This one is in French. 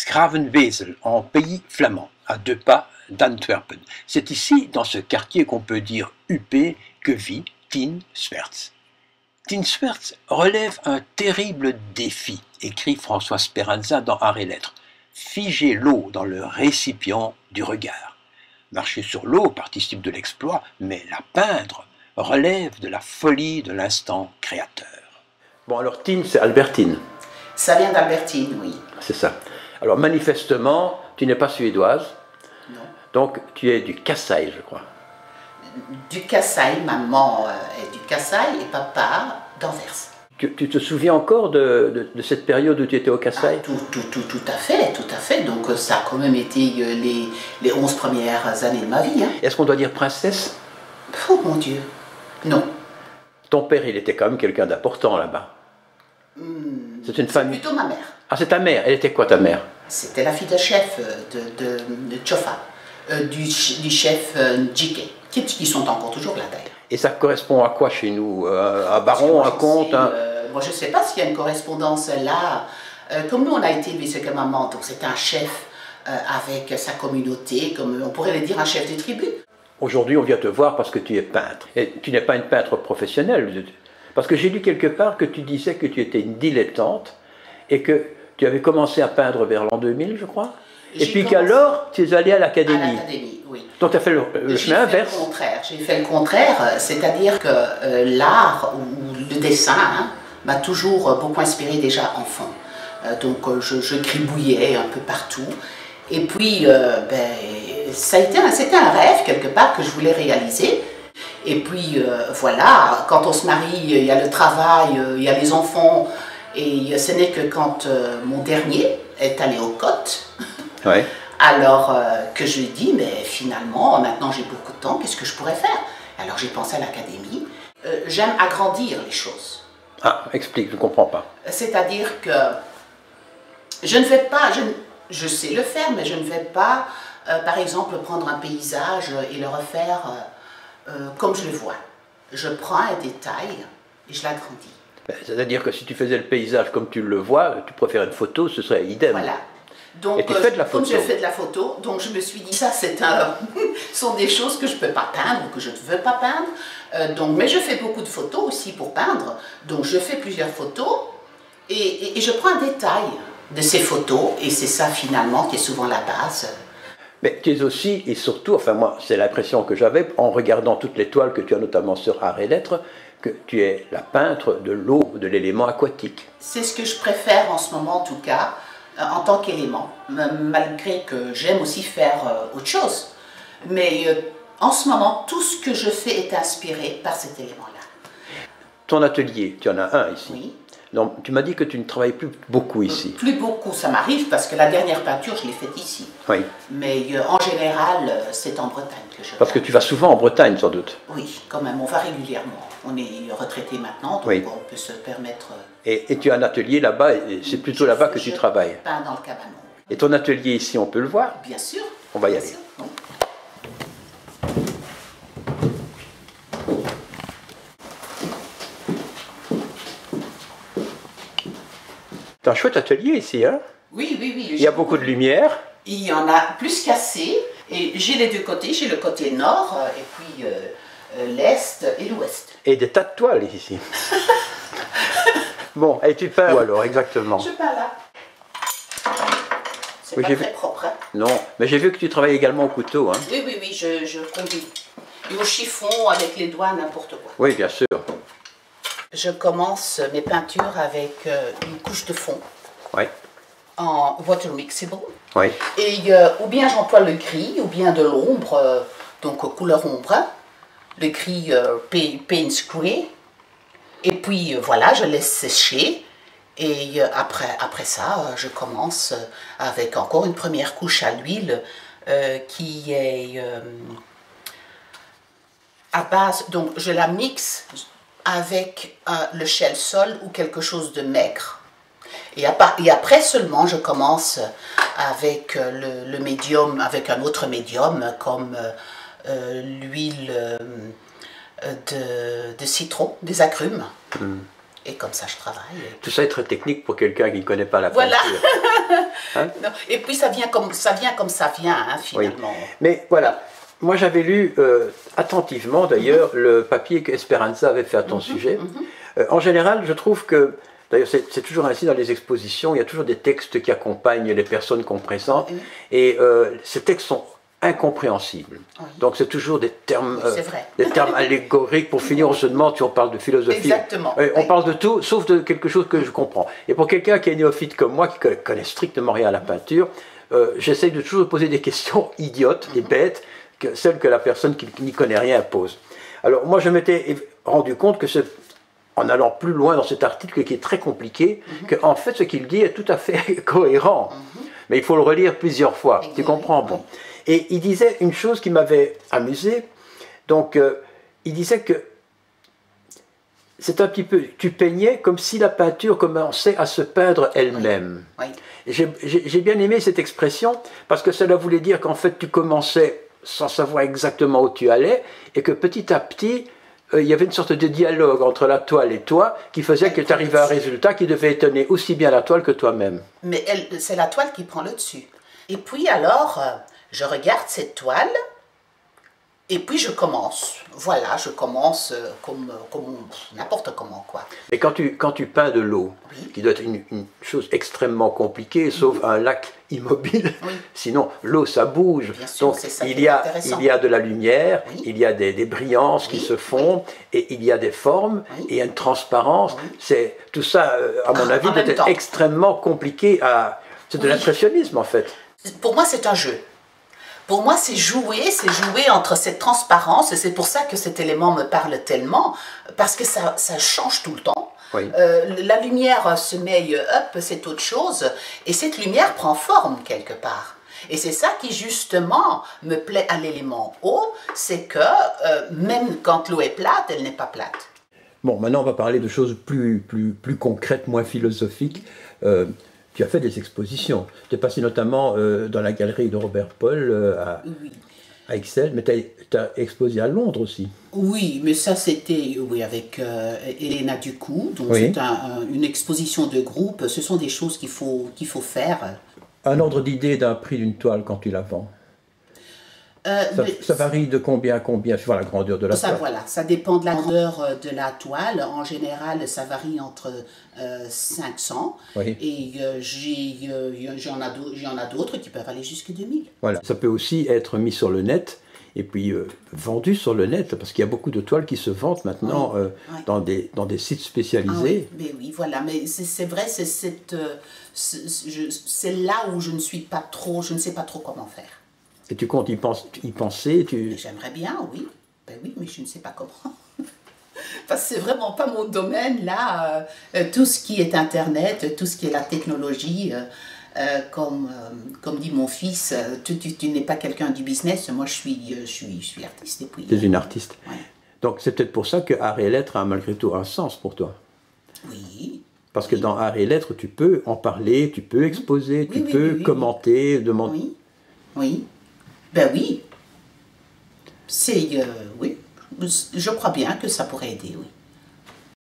Schravenwesel, en pays flamand, à 2 pas d'Antwerpen. C'est ici, dans ce quartier qu'on peut dire huppé, que vit Tien Swerts. Tien Swerts relève un terrible défi, écrit François Speranza dans Art et Lettres. Figer l'eau dans le récipient du regard. Marcher sur l'eau participe de l'exploit, mais la peindre relève de la folie de l'instant créateur. Bon, alors Tien, c'est Albertine. Ça vient d'Albertine, oui. C'est ça. Alors manifestement, tu n'es pas suédoise. Non. Donc tu es du Kassai, je crois. Du Kassai, maman est du Kassai et papa d'Anvers. Tu te souviens encore de cette période où tu étais au Kassai? Tout à fait. Donc ça a quand même été les 11 premières années de ma vie. Hein. Est-ce qu'on doit dire princesse? Oh mon Dieu, non. Ton père, il était quand même quelqu'un d'important là-bas. C'est une famille. Plutôt ma mère. Ah, c'est ta mère. Elle était quoi, ta mère? C'était la fille de chef de Chofa, du chef Njike, qui sont encore toujours là d'ailleurs. Et ça correspond à quoi chez nous? Un baron, un comte? Moi, je ne sais pas s'il y a une correspondance là. Comme nous, on a été élevés avec maman, donc c'était un chef avec sa communauté, comme on pourrait le dire un chef de tribu. Aujourd'hui, on vient te voir parce que tu es peintre. Et tu n'es pas une peintre professionnelle. Parce que j'ai lu quelque part que tu disais que tu étais une dilettante et que tu avais commencé à peindre vers l'an 2000, je crois. Et puis qu'alors, tu es allé à l'académie. À l'académie, oui. Donc tu as fait le chemin inverse. J'ai fait le contraire, c'est-à-dire que l'art ou le dessin m'a toujours beaucoup inspiré déjà enfant. Donc je gribouillais un peu partout. Et puis, c'était un rêve quelque part que je voulais réaliser. Et puis voilà, quand on se marie, il y a le travail, il y a les enfants. Et ce n'est que quand mon dernier est allé aux côtes, ouais. Alors que je lui ai dit, mais finalement, maintenant j'ai beaucoup de temps, qu'est-ce que je pourrais faire? Alors j'ai pensé à l'académie. J'aime agrandir les choses. Ah, explique, je ne comprends pas. C'est-à-dire que je ne vais pas, je sais le faire, mais je ne vais pas, par exemple, prendre un paysage et le refaire comme je le vois. Je prends un détail et je l'agrandis. C'est-à-dire que si tu faisais le paysage comme tu le vois, tu préfères une photo, ce serait idem. Voilà. Donc, et tu fais de la photo. Comme je fais de la photo, donc je me suis dit, ça sont des choses que je ne peux pas peindre ou que je ne veux pas peindre. Mais je fais beaucoup de photos aussi pour peindre. Donc je fais plusieurs photos et je prends un détail de ces photos et c'est ça finalement qui est souvent la base. Mais tu es aussi, et surtout, enfin moi, c'est l'impression que j'avais en regardant toutes les toiles que tu as notamment sur Art et Lettres, que tu es la peintre de l'eau, de l'élément aquatique. C'est ce que je préfère en ce moment en tout cas, en tant qu'élément, malgré que j'aime aussi faire autre chose. Mais en ce moment, tout ce que je fais est inspiré par cet élément-là. Ton atelier, tu en as un ici. Oui. Non, tu m'as dit que tu ne travailles plus beaucoup ici. Plus beaucoup, ça m'arrive parce que la dernière peinture, je l'ai faite ici. Oui. Mais en général, c'est en Bretagne que je Parce que tu vas souvent en Bretagne, sans doute. Oui, quand même, on va régulièrement. On est retraité maintenant, donc oui. On peut se permettre... Et tu as un atelier là-bas, et c'est plutôt là-bas que tu travailles. Je peins dans le cabanon. Et ton atelier ici, on peut le voir? Bien sûr. On va y aller. Oui. C'est un chouette atelier ici, hein? Oui. Il y a beaucoup de lumière. Il y en a plus qu'assez. Et j'ai les deux côtés. J'ai le côté nord et puis l'est et l'ouest. Et des tas de toiles ici. Bon, et tu peins où alors exactement? Je peins là. C'est pas très propre. Hein? Non, mais j'ai vu que tu travailles également au couteau. Hein? Oui, je combine. Et au chiffon, avec les doigts, n'importe quoi. Oui, bien sûr. Je commence mes peintures avec une couche de fond. Oui. En water mixable. Oui. Et ou bien j'emploie le gris, ou bien de l'ombre, donc couleur ombre. Le gris Payne's Grey. Et puis voilà, je laisse sécher. Et après ça, je commence avec encore une première couche à l'huile qui est à base, donc je la mixe avec le chel-sol ou quelque chose de maigre. Et après seulement, je commence avec le médium, avec un autre médium comme l'huile de citron, des agrumes. Et comme ça, je travaille. Tout ça est très technique pour quelqu'un qui ne connaît pas la Voilà. peinture. Hein? Non. Et puis ça vient comme ça vient, hein, finalement. Oui. Mais voilà, moi j'avais lu attentivement d'ailleurs le papier que Esperanza avait fait à ton sujet. En général, je trouve que, d'ailleurs c'est toujours ainsi dans les expositions, il y a toujours des textes qui accompagnent les personnes qu'on présente, et ces textes sont incompréhensibles. Oui. Donc c'est toujours des termes, des termes allégoriques. Pour finir, on se demande si on parle de philosophie. Exactement. On parle de tout, sauf de quelque chose que je comprends. Et pour quelqu'un qui est néophyte comme moi, qui connaît strictement rien à la peinture, j'essaye de toujours poser des questions idiotes et bêtes, celles que la personne qui n'y connaît rien pose. Alors moi je m'étais rendu compte que en allant plus loin dans cet article qui est très compliqué, qu'en fait ce qu'il dit est tout à fait cohérent. Mais il faut le relire plusieurs fois, tu comprends? Bon. Et il disait une chose qui m'avait amusé, donc il disait que c'est un petit peu, tu peignais comme si la peinture commençait à se peindre elle-même. Oui. Oui. J'ai bien aimé cette expression, parce que cela voulait dire qu'en fait tu commençais sans savoir exactement où tu allais, et que petit à petit, il y avait une sorte de dialogue entre la toile et toi, qui faisait que tu arrivais à un résultat qui devait étonner aussi bien la toile que toi-même. Mais c'est la toile qui prend le dessus. Et puis alors, je regarde cette toile, et puis je commence. Voilà, je commence comme n'importe comment, quoi. Et quand tu peins de l'eau, qui doit être une chose extrêmement compliquée, sauf un lac immobile, sinon l'eau ça bouge. Bien sûr, donc il y a de la lumière, il y a des brillances qui se font, et il y a des formes, et il y a une transparence. C'est tout ça, à mon avis, doit être extrêmement compliqué à... C'est de l'impressionnisme en fait. Pour moi c'est un jeu. Pour moi, c'est jouer entre cette transparence, et c'est pour ça que cet élément me parle tellement, parce que ça change tout le temps. Oui. La lumière se met up, c'est autre chose, et cette lumière prend forme quelque part. Et c'est ça qui justement me plaît à l'élément eau, c'est que même quand l'eau est plate, elle n'est pas plate. Bon, maintenant on va parler de choses plus concrètes, moins philosophiques. Tu as fait des expositions. Tu es passé notamment dans la galerie de Robert Paul à Ixelles, mais tu as exposé à Londres aussi. Oui, mais ça c'était avec Elena Ducou. Donc c'est une exposition de groupe. Ce sont des choses qu'il faut faire. Un ordre d'idée d'un prix d'une toile quand tu la vends? Ça varie de combien à combien, suivant la grandeur de la toile? Voilà, ça dépend de la grandeur de la toile. En général, ça varie entre 500 et j'en ai d'autres qui peuvent aller jusqu'à 2000. Voilà, ça peut aussi être mis sur le net et puis vendu sur le net, parce qu'il y a beaucoup de toiles qui se vendent maintenant dans des sites spécialisés. Ah oui, mais oui, voilà, mais c'est vrai, c'est là où je ne sais pas trop comment faire. Et tu comptes y penser J'aimerais bien, oui. Ben oui, mais je ne sais pas comment. Parce que c'est vraiment pas mon domaine, là. Tout ce qui est Internet, tout ce qui est la technologie, comme dit mon fils, tu n'es pas quelqu'un du business, moi je suis artiste. Tu es une artiste. Ouais. Donc c'est peut-être pour ça que Art et Lettres a malgré tout un sens pour toi. Oui. Parce que dans Art et Lettres, tu peux en parler, tu peux exposer, tu peux commenter, demander... Oui, oui. Ben oui, oui, je crois bien que ça pourrait aider, oui.